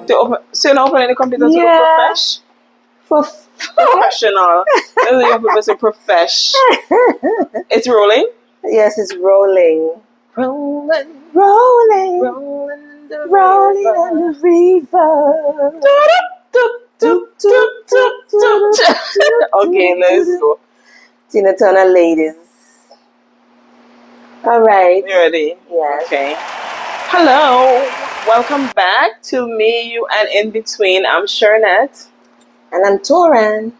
So you're not opening the computer to look professional. That's what young people say, profesh. It's rolling? Yes, it's rolling. Rolling. Rolling. Rolling the Rolling on the river. Okay, let's go. Tina Turner ladies. All right. You ready? Yes. Okay. Hello. Welcome back to Me, You, and In Between. I'm Shernette. And I'm Toran.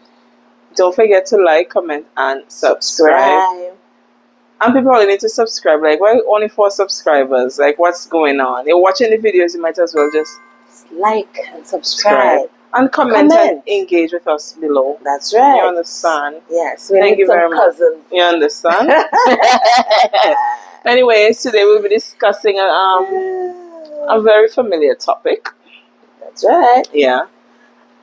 Don't forget to like, comment, and subscribe. And people only need to subscribe. Like, why only 4 subscribers? Like, what's going on? You're watching the videos, you might as well just like and subscribe. And comment and engage with us below. That's right. You understand? Yes. Thank you very much. You understand? Anyways, today we'll be discussing a very familiar topic. That's right. Yeah.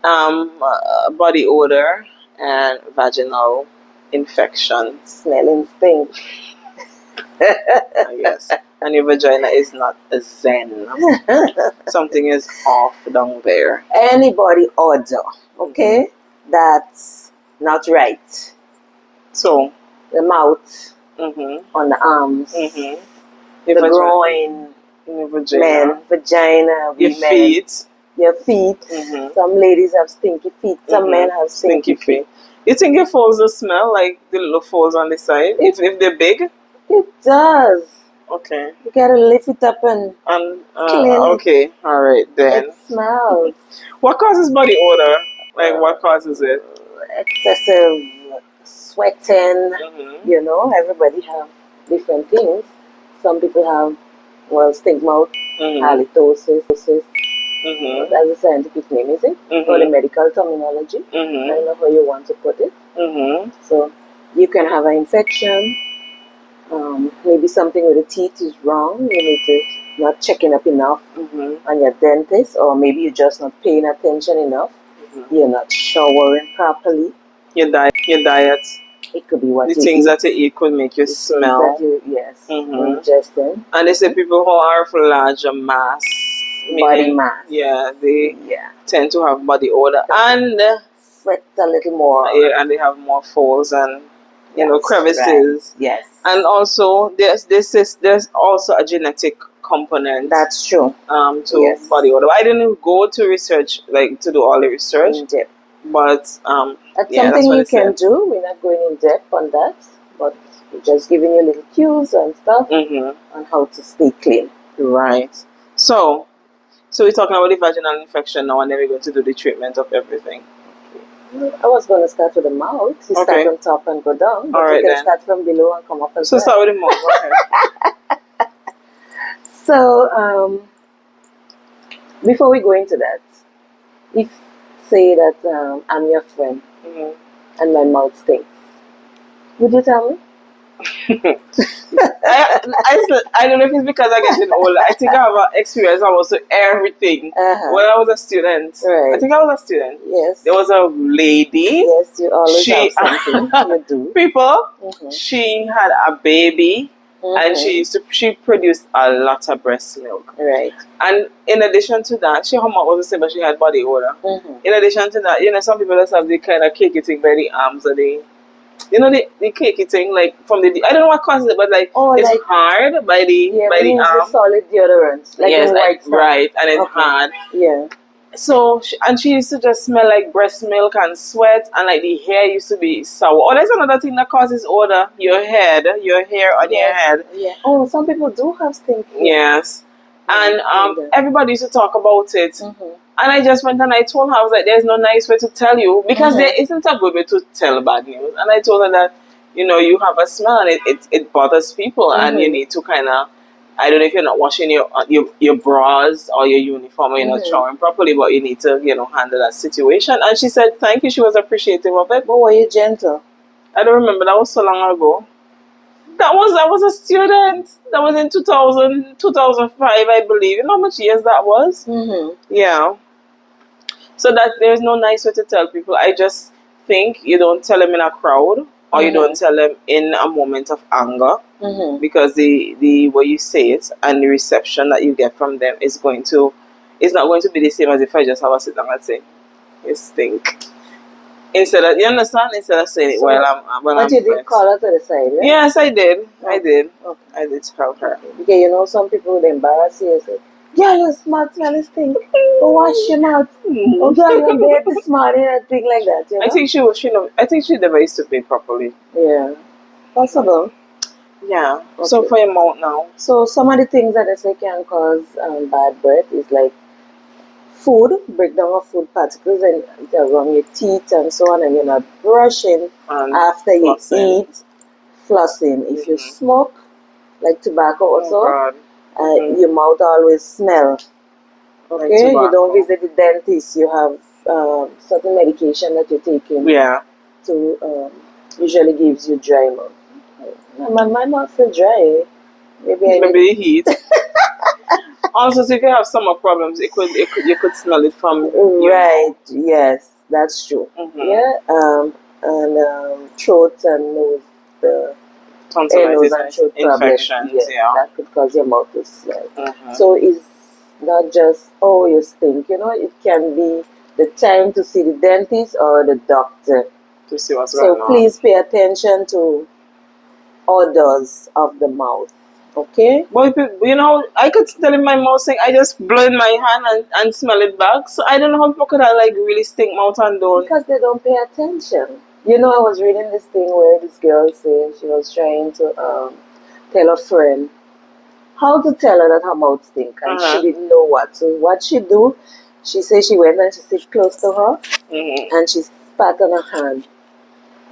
Body odor and vaginal infection. Smelling stink. Yes. And your vagina is not a zen. Something is off down there. Anybody odor, okay? That's not right. So the mouth, on the arms, the groin, your vagina, vagina, your feet. Your feet. Some ladies have stinky feet. Some men have stinky feet. You think your folds will smell like the little folds on the side if they're big? It does. Okay. You gotta lift it up and clean it. Okay, all right then. It smells. What causes body odor? Like what causes it? Excessive sweating. You know, everybody have different things. Some people have stink mouth, halitosis. That's the scientific name, is it? Or the medical terminology. I don't know how you want to put it. So you can have an infection. Maybe something with the teeth is wrong. You need to not checking up enough on your dentist, or maybe you're just not paying attention enough. You're not showering properly. Your diet. It could be what the things that you eat could make you smell. Ingesting. And they say people who are of larger mass, body mass. Yeah, they tend to have body odor and sweat a little more. Yeah, and they have more folds and crevices. Right. Yes. And also there's also a genetic component. That's true. To body odor. I didn't go to research, like to do all the research. In depth. But that's something you can do. We're not going in depth on that, but we're just giving you little cues and stuff on how to stay clean. Right. So we're talking about the vaginal infection now, and then we're going to do the treatment of everything. I was going to start with the mouth. You start on top and go down. But you can start from below and come up as well. So start with the mouth. Go ahead. So, before we go into that, if say that I'm your friend and my mouth stinks, would you tell me? I don't know if it's because I'm getting older. I think I have an experience almost with everything. When I was a student, I think I was a student. Yes. There was a lady. Yes, you always have something. You do. People. She had a baby, and she produced a lot of breast milk. Right. And in addition to that, her mouth was the same, but she had body odor. In addition to that, some people just have the kind of cakey thing by the arms, or the cakey thing, like from the I don't know what causes it, but it's like hard by the arm. The solid deodorant, like the white stuff. Right, and it's hard. Yeah. So she used to just smell like breast milk and sweat, and like the hair used to be sour. Oh, that's another thing that causes odor. Your hair on your head. Yeah. Oh, some people do have stink hair. Yes. And everybody used to talk about it. And I just went and I told her, I was like, there's no nice way to tell you, because there isn't a good way to tell bad news. And I told her that, you have a smell and it bothers people, and you need to kind of, I don't know if you're not washing your bras or your uniform, or you're not showering properly, but you need to, handle that situation. And she said, thank you. She was appreciative of it. But were you gentle? I don't remember. That was so long ago. I was a student. That was in 2005, I believe. You know how much years that was? Yeah. So that there's no nice way to tell people. I just think you don't tell them in a crowd, or you don't tell them in a moment of anger, because the way you say it and the reception that you get from them is going to it's not going to be the same as if I just have a sit down and say, you stink. Instead of, you understand? Instead of saying it So, while I'm but you did call her to the side, right? Yes, I did. I did. Okay. I did tell her. Okay. Because you know some people would embarrass you and say, girl, you smart, smelly stink. Go wash your mouth. Oh, girl, you're in bed this morning and things like that, you know? I think she never used to bathe properly. Yeah. Possible. Yeah. Okay. So for your mouth now. So some of the things that I say can cause bad breath is like food, breakdown of food particles and around your teeth and so on, and you're not brushing And after flossing. you eat, flossing. If you smoke, like tobacco also, your mouth always smell. Okay, you don't visit the dentist. You have certain medication that you're taking. Yeah. To usually gives you dry mouth. My mouth feel dry. Maybe heat. Also, so if you have stomach problems, you could smell it from right. Yes, that's true. Yeah. And throat and nose, the nose and throat infections. Yes, Yeah. that could cause your mouth to smell. So it's not just you stink. You know, it can be the time to see the dentist or the doctor to see what's going on. So please pay attention to odors of the mouth. Okay? But you know, I could tell in my mouth saying I just blow in my hand and smell it back. So I don't know how people could have like really stink mouth and don't. Because they don't pay attention. You know, I was reading this thing where this girl said she was trying to tell a friend how to tell her that her mouth stink, and she didn't know what. So what she do? She said she went and she sit close to her, and she spat on her hand,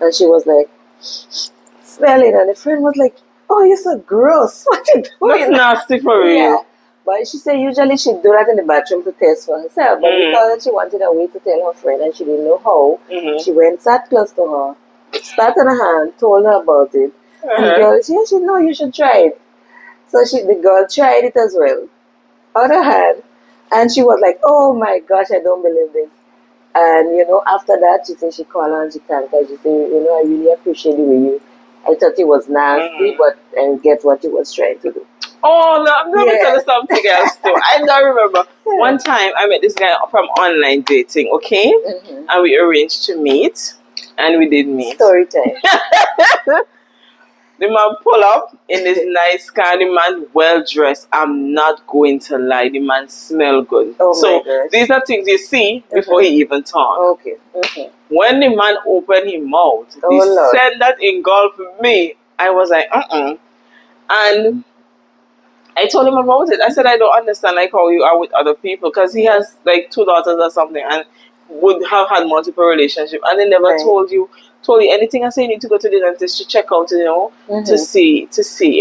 and she was like smelling, and the friend was like, "Oh, you're so gross. What you doing?" That's nasty for real. Yeah. But she said usually she'd do that in the bathroom to test for herself. But because she wanted a way to tell her friend and she didn't know how, she went, sat close to her, spat on her hand, told her about it. And the girl, she said, "No, you should try it." So the girl tried it as well on her hand. And she was like, "Oh my gosh, I don't believe this." And, you know, after that, she said she called her and she thanked her. She said, "You know, I really appreciate the way you, I thought it was nasty, but I get what you was trying to do." Oh, no, I'm going to tell you something else too. I don't remember. One time I met this guy from online dating, okay? And we arranged to meet. And we did meet. Story time. The man pull up in this nice car. The man well dressed. I'm not going to lie. The man smell good. Oh so my gosh. These are things you see before he even talk. Okay. When the man opened his mouth, the scent that engulfed me, I was like, And I told him about it. I said, I don't understand like how you are with other people, because he has like 2 daughters or something and would have had multiple relationships, and they never told you anything. I say you need to go to the dentist to check out, you know, to see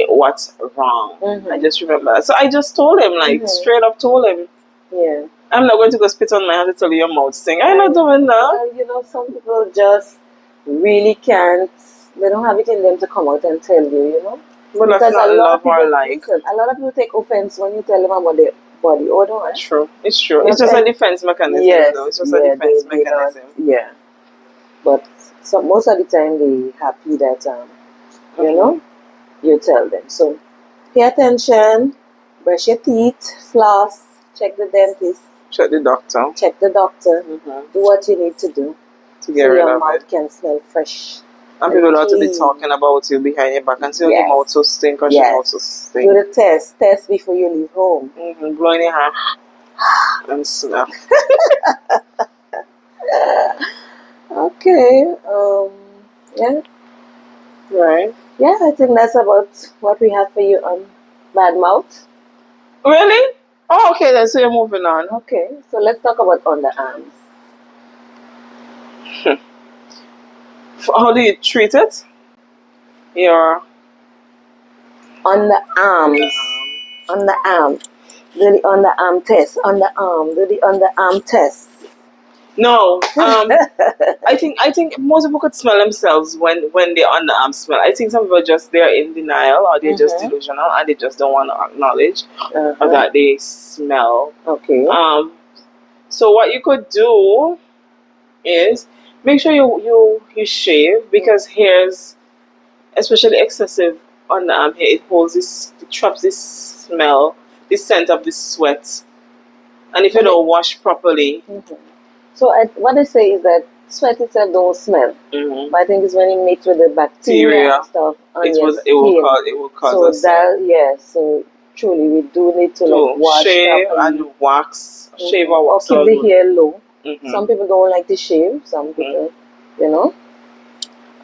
what's wrong. I just remember that. So I just told him, like straight up told him. Yeah. I'm not going to go spit on my hand to tell you your mouth sting. I'm not doing that. Well, you know, some people just really can't, they don't have it in them to come out and tell you, you know. But that's not love or like. Listen, a lot of people take offense when you tell them about their body odor. Right? True. It's true. It's just a defense mechanism. Yes. Though. It's just a defense mechanism. Yeah. But most of the time they happy that, you know, you tell them. So pay attention, brush your teeth, floss, check the dentist. Check the doctor. Check the doctor. Do what you need to do to get rid of it. So your mouth can smell fresh. And people ought to be talking about you behind your back and say, your mouth so stink or your mouth so stink. Do the test. Test before you leave home. Blow in your hand and smell. Okay. Yeah. Right. Yeah, I think that's about what we have for you on bad mouth. Really? Oh, okay then. So you're moving on. Okay. So let's talk about underarms. How do you treat it? Your underarms. Underarm. Do the underarm test. Underarm. Do the underarm test. No. I think most people could smell themselves when their underarm smell. I think some people they're in denial, or they're just delusional and they just don't want to acknowledge that they smell. Okay. So what you could do is make sure you shave, because hairs, especially excessive underarm hair, it traps this smell, this scent of this sweat And if you don't wash properly. So what they say is that sweat itself don't smell. But I think it's when it meets with the bacteria and stuff on your skin. It will cause so truly we do need to like wash shave properly. and wax. Shave or wax. Or keep the hair low. Some people don't like to shave. Some people,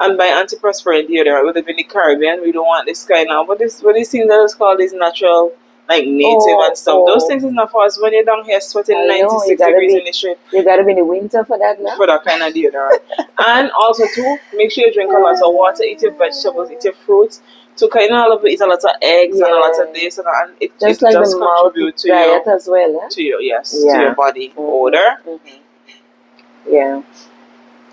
And by antiperspirant deodorant, we live in the Caribbean, we don't want this kind of, what these things that is called is natural, like native and stuff. Those things is not for us. When you're down here sweating 96 degrees in the shade. You gotta be in the winter for that now. For that kind of deodorant. And also too, make sure you drink a lot of water, eat your vegetables, eat your fruits. To kind of eat a lot of eggs and a lot of this and it just contribute to diet as well. Eh? To your body odor. Yeah.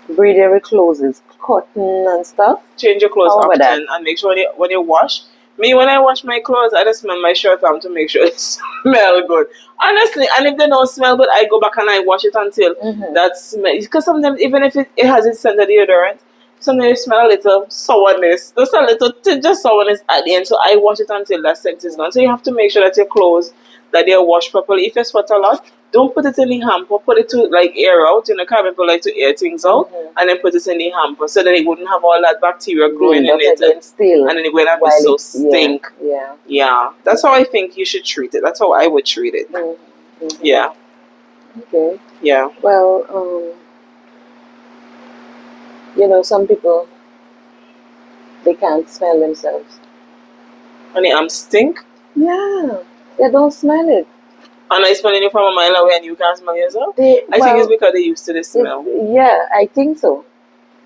Breathe your clothes, cotton and stuff. Change your clothes often and make sure when you wash. When I wash my clothes, I just smell my shirt arm to make sure it smell good. Honestly, and if they don't smell good, I go back and I wash it until that smell. Because sometimes, even if it has its scent of deodorant, sometimes you smell a little sourness. Just a little tinge of sourness at the end. So I wash it until that scent is gone. So you have to make sure that your clothes, that they're washed properly. If you sweat a lot, don't put it in the hamper. Put it to like air out. Caribbean people like to air things out, and then put it in the hamper so that it wouldn't have all that bacteria growing in it, and then it wouldn't be so stink. Yeah. That's how I think you should treat it. That's how I would treat it. Yeah. Okay. Yeah. Well, some people, they can't smell themselves. And they stink? Yeah. They don't smell it. And I smelling you from a mile away and you can't smell yourself? I think it's because they're used to the smell. I think so.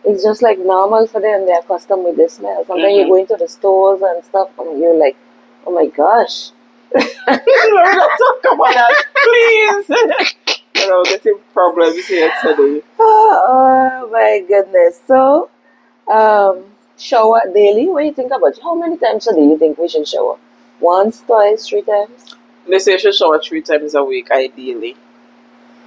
It's just like normal for them. They're accustomed with the smell. Sometimes you go into the stores and stuff and you're like, oh my gosh. Don't talk about that, please. I'm getting problems here today. Oh my goodness. So, shower daily. What do you think about it? How many times a day do you think we should shower? Once, twice, 3 times? They say you should shower 3 times a week, ideally.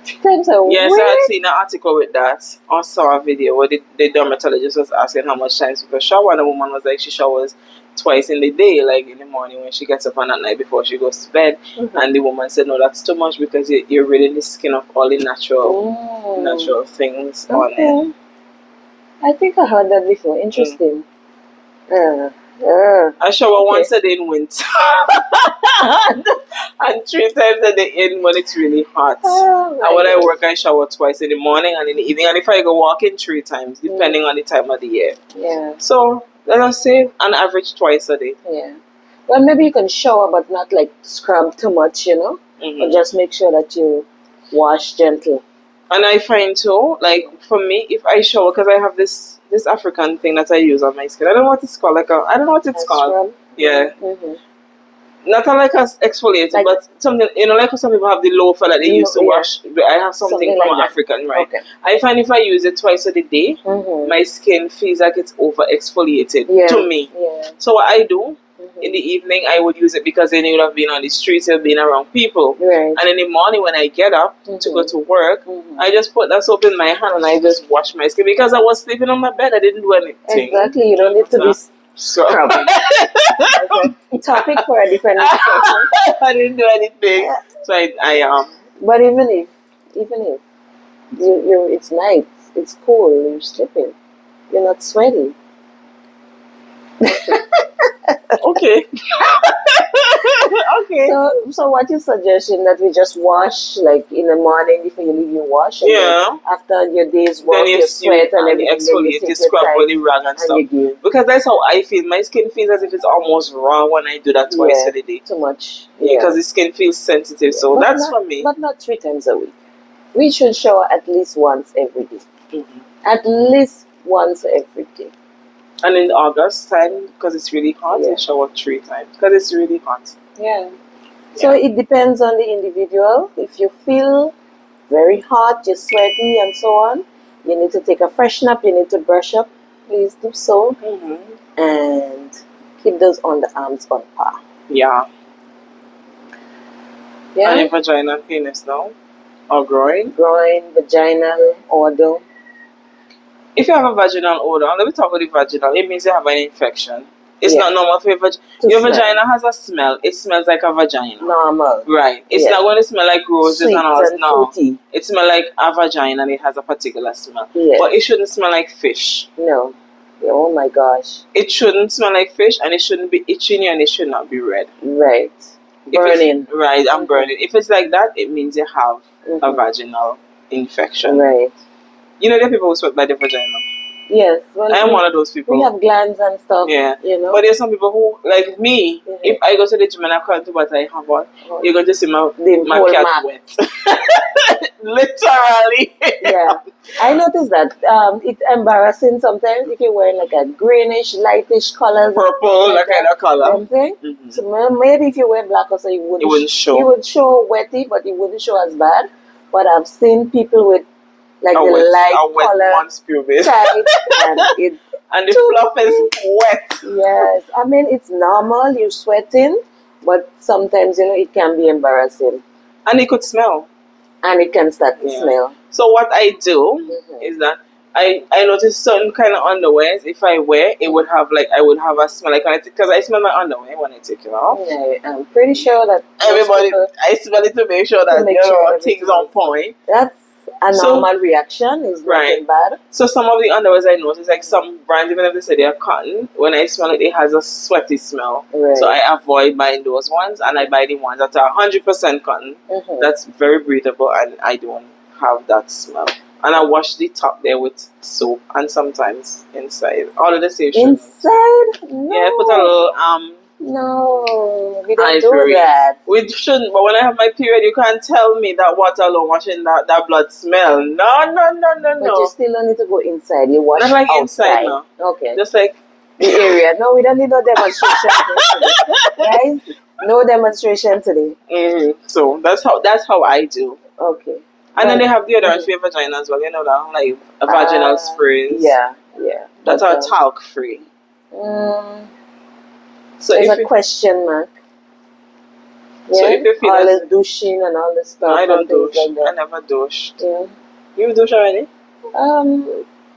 3 times a week? Yes, I had seen an article with that. I saw a video where the dermatologist was asking how much times people shower, and the woman was like, she showers twice in the day, like in the morning when she gets up and at night before she goes to bed. And the woman said, no, that's too much because you're ridding the skin of all the natural things on it. I think I heard that before. Interesting. I shower once a day in winter and 3 times a day in when it's really hot. And when I work, I shower twice in the morning and in the evening. And if I go walking, 3 times, depending on the time of the year. Yeah. So let us say an average twice a day. Yeah. Well, maybe you can shower, but not like scrub too much, But just make sure that you wash gently. And I find too, like for me, if I shower, because I have this African thing that I use on my skin. I don't know what it's called. I don't know what it's called. Scrub? Yeah. Not like an exfoliator, but something, like some people have the loafer that they used to wash. But I have something from like African, right? Okay. I find if I use it twice a day, my skin feels like it's over exfoliated to me. Yeah. So what I do, in the evening, I would use it because then you would have been on the streets, you've been around people. Right. And in the morning when I get up to go to work, I just put that soap in my hand and I just wash my skin. Because I was sleeping on my bed, I didn't do anything. Exactly, you don't need to be scrubbing. Topic for a different discussion. I didn't do anything. Yeah. So I But even if you it's night, it's cool, you're sleeping, you're not sweaty. Okay. Okay. So what you suggesting that we just wash like in the morning before you leave, you wash, and after your day's work, you sweat and everything, exfoliate, you scrub with the rag and stuff. Because that's how I feel. My skin feels as if it's almost raw when I do that twice a day. Too much. Because the skin feels sensitive. So but that's for me. But not 3 times a week. We should shower at least once every day. At least once every day. And in August time, because it's really hot, I shower 3 times because it's really hot. Yeah. So it depends on the individual. If you feel very hot, you're sweaty and so on, you need to take a freshen up, you need to brush up, please do so. And keep those underarms on par. Yeah. Yeah. And your vagina and penis now? Or groin? Groin, vaginal, odor. If you have a vaginal odor, let me talk about the vaginal. It means you have an infection. It's not normal for your vagina. Your smell. vagina has a smell. It smells like a vagina. Normal. Right. It's not going to smell like roses Sweet and all. No. fruity. It smells like a vagina and it has a particular smell. Yes. But it shouldn't smell like fish. No. Oh my gosh. It shouldn't smell like fish and it shouldn't be itching you and it should not be red. Right. Burning. Right, I'm burning. If it's like that, it means you have a vaginal infection. Right. You know, there are people who sweat by the vagina. Yes. Well, I am one of those people. We have glands and stuff. Yeah. You know. But there's some people who, like me, if I go to the gym and I can't do what I have on, you're going to see my cat wet. Literally. Yeah. I noticed that it's embarrassing sometimes if you're wearing like a greenish, lightish colors. Purple, that kind of color. So maybe if you wear black also, it wouldn't show. It would show wetty, but it wouldn't show as bad. But I've seen people with like the light color tight and the fluff is wet. Yes. I mean, it's normal, you're sweating, but sometimes, you know, it can be embarrassing. And it could smell. And it can start to smell. So what I do is that I notice certain kind of underwears, if I wear, it would have like, I would have a smell like, because I smell my underwear when I take it off. Yeah, I'm pretty sure that everybody, I smell it to make sure that things on point. That's a normal reaction. Is nothing bad. So some of the underwears I notice, like some brands, even if they say they are cotton, when I smell it, it has a sweaty smell. Right. So I avoid buying those ones, and I buy the ones that are 100% cotton. That's very breathable, and I don't have that smell. And I wash the top there with soap, and sometimes inside. All of the same. Inside? No. Yeah, put a little No, we don't do that. We shouldn't, but when I have my period, you can't tell me that water alone washing that blood smell. No. But you still don't need to go inside. You wash not like outside. Inside, no. Okay. Just like the area. No, we don't need no demonstration today. Guys, no demonstration today. So that's how I do. Okay. And then they have deodorant for your vagina as well. You know that, like a vaginal sprays. Yeah. That are talc free. So there's a question mark. Yeah? So if you feel all the douching and all this stuff. No, I don't douche. Like that. I never douched. Yeah. You douche already?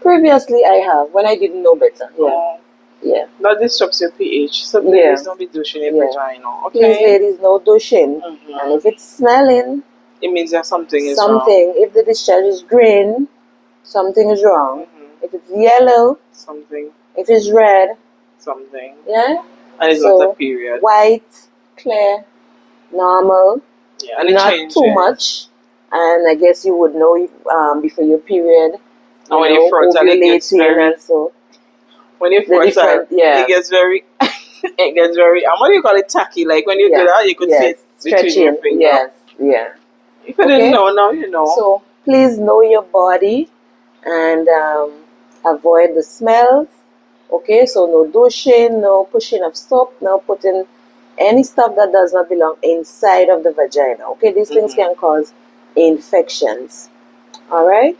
Previously I have, when I didn't know better. Yeah. Yeah. That disrupts your pH. So please don't be douching your vagina. Okay. Please, ladies, no douching. And if it's smelling, it means that something is wrong. If the discharge is green, something is wrong. If it's yellow, something. If it's red, something. Yeah. And it's not a period. White, clear, normal. Yeah, and not too much. And I guess you would know before your period. And when you fertile, it gets very. So when you fertile, it gets very. It gets very. What do you call it? Tacky. Like when you do that, you could see it between your fingers. Yes. Yeah. If you didn't know, now you know. So please know your body and avoid the smells. Okay, so no douching, no pushing of soap, no putting any stuff that does not belong inside of the vagina. Okay, these things can cause infections. All right?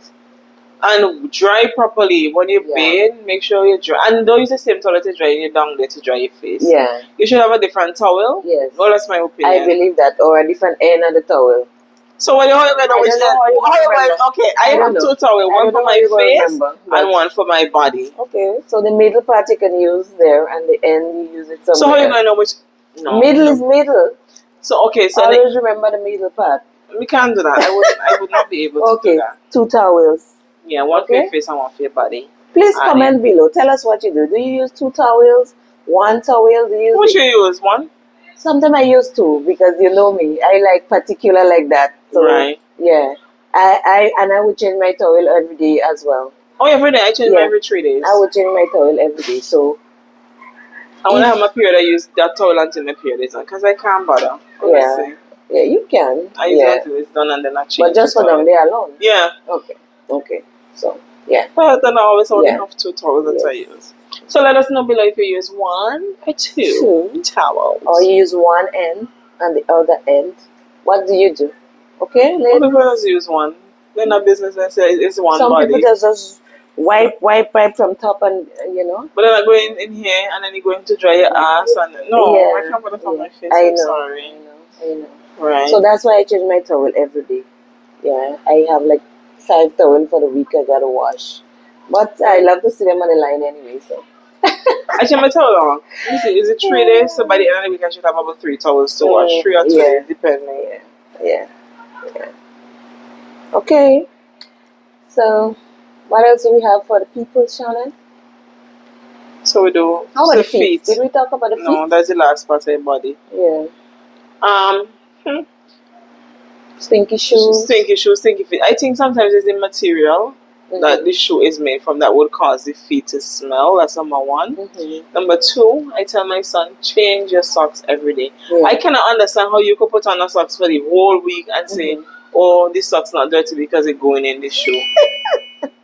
And dry properly. When you bathe, make sure you dry. And don't use the same towel to dry your down there to dry your face. Yeah. You should have a different towel. Yes. Well, that's my opinion. I believe that. Or a different end of the towel. So when you hold it, okay, I have two towels, one for my face and one for my body. Okay, so the middle part you can use there, and the end you use it somewhere. So how are you gonna know which? No, middle is middle. So okay, so always remember the middle part. We can't do that. I would not be able to do that. Two towels. Yeah, one for your face and one for your body. Please comment below. Tell us what you do. Do you use two towels? One towel? Do you use? Which you use? One? Sometimes I use two because you know me. I like particular like that. So, right. Yeah. I would change my towel every day as well. Oh, every day? I change mine every 3 days. I would change my towel every day. So. And when I have my period, I use that towel until my period is on because I can't bother. Honestly. Yeah, you can. I use it until it's done and then I change. But just for them, they alone. Yeah. Okay. So, yeah. But then I always only have two towels that I use. So let us know below if you use one or two towels. Or you use one end and the other end. What do you do? Okay, ladies? Some people just use one. They're not business and say it's one Some body. Some people just wipe from top and, you know. But then I go in here and then you're going to dry your ass. And I can't put it on my face. I'm sorry. I know. Right. So that's why I change my towel every day. Yeah, I have like 5 towels for the week I gotta wash. But I love to see them on the line anyway, so. Actually, I'm tell long. Let me see, is it 3 days? So by the end of the week, I should have about 3 towels to wash. 3 or 2 days, depending. Yeah. Okay. So, what else do we have for the people, Shannon? So we do. How about the feet? Did we talk about the feet? No, that's the last part of your body. Yeah. Hmm. Stinky shoes. Stinky shoes, stinky feet. I think sometimes it's the material that the shoe is made from that would cause the feet to smell. That's number one. Number two, I tell my son, change your socks every day. Yeah. I cannot understand how you could put on a socks for the whole week and say, oh, this sock's not dirty because it's going in the shoe.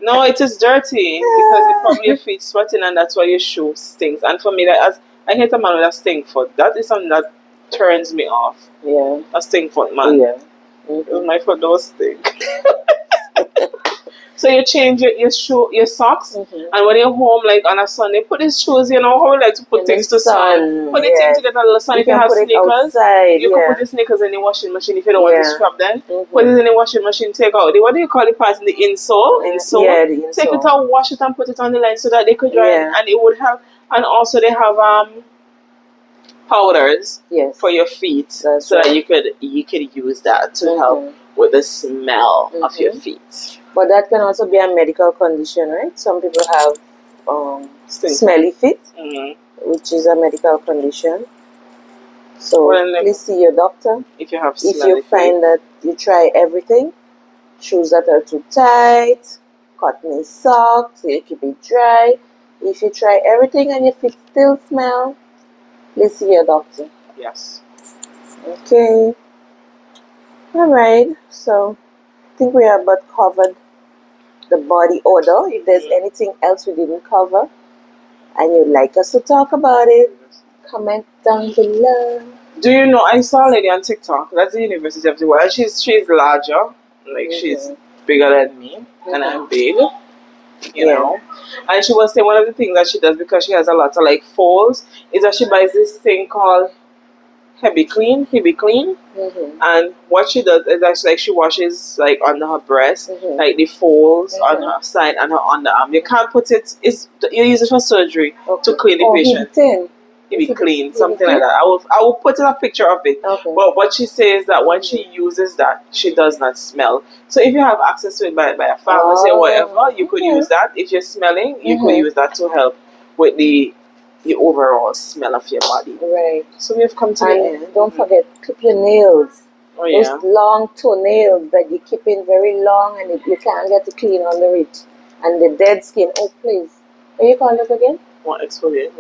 No, it is dirty because it probably your feet sweating and that's why your shoe stinks. And for me, I hate a man with a stink foot. That is something that turns me off. Yeah. A stink foot man. Yeah. My foot don't stink. So you change your socks, and when you're home, like on a Sunday, put these shoes. You know how we like to put things to sun. Put the thing to get a little sun. If you have sneakers, you can put the sneakers in the washing machine. If you don't want to scrub them, put it in the washing machine. Take out what do you call the part in the insole? Yeah, the insole. Take it out, wash it, and put it on the line so that they could dry, and it would help. And also they have powders for your feet, so that you could use that to help with the smell of your feet. But that can also be a medical condition, right? Some people have smelly feet, which is a medical condition. So please see your doctor. If you have if you find that you try everything, shoes that are too tight, cotton socks, you keep it dry. If you try everything and your feet still smell, please see your doctor. Yes. Okay. Alright, so I think we have about covered the body odor. If there's anything else we didn't cover and you'd like us to talk about it, comment down below. Do you know, I saw a lady on TikTok, that's the University of the World. She's larger, like she's bigger than me, and I'm big, you know. And she was saying one of the things that she does, because she has a lot of like folds, is that she buys this thing called Heavy Clean, and what she does is actually like she washes like under her breast, like the folds on her side and her underarm. You can't put it. You use it for surgery to clean the patient. Heavy Clean, something like that. I will put in a picture of it. But what she says that when she uses that, she does not smell. So if you have access to it by a pharmacy or whatever, you could use that. If you're smelling, you could use that to help with the overall smell of your body. Right. So we've come to the end. Don't forget, clip your nails. Those long toenails that you keep in very long and you can't get to clean under it. And the dead skin. Oh, please. What do you call it again? What, exfoliate?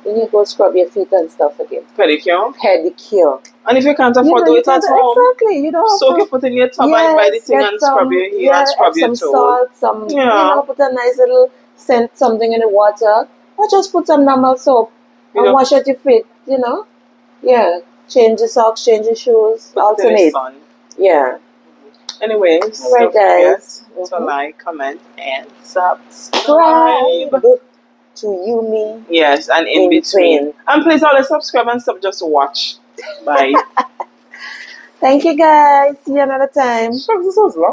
Then you go scrub your feet and stuff again. Pedicure? Pedicure. And if you can't afford to do it at home, exactly. You don't soak your foot in your tub and buy the thing and scrub your heel and scrub your toe. Some salt, you know, put a nice little scent, something in the water. Or just put some normal soap and wash out your feet, you know. Yeah. Change the socks, change the shoes, alternate. Yeah. Anyways, alright, guys. So like, comment, and subscribe to Yumi. Yes, and in between. And please always subscribe and stop just to watch. Bye. Thank you, guys. See you another time. This was long.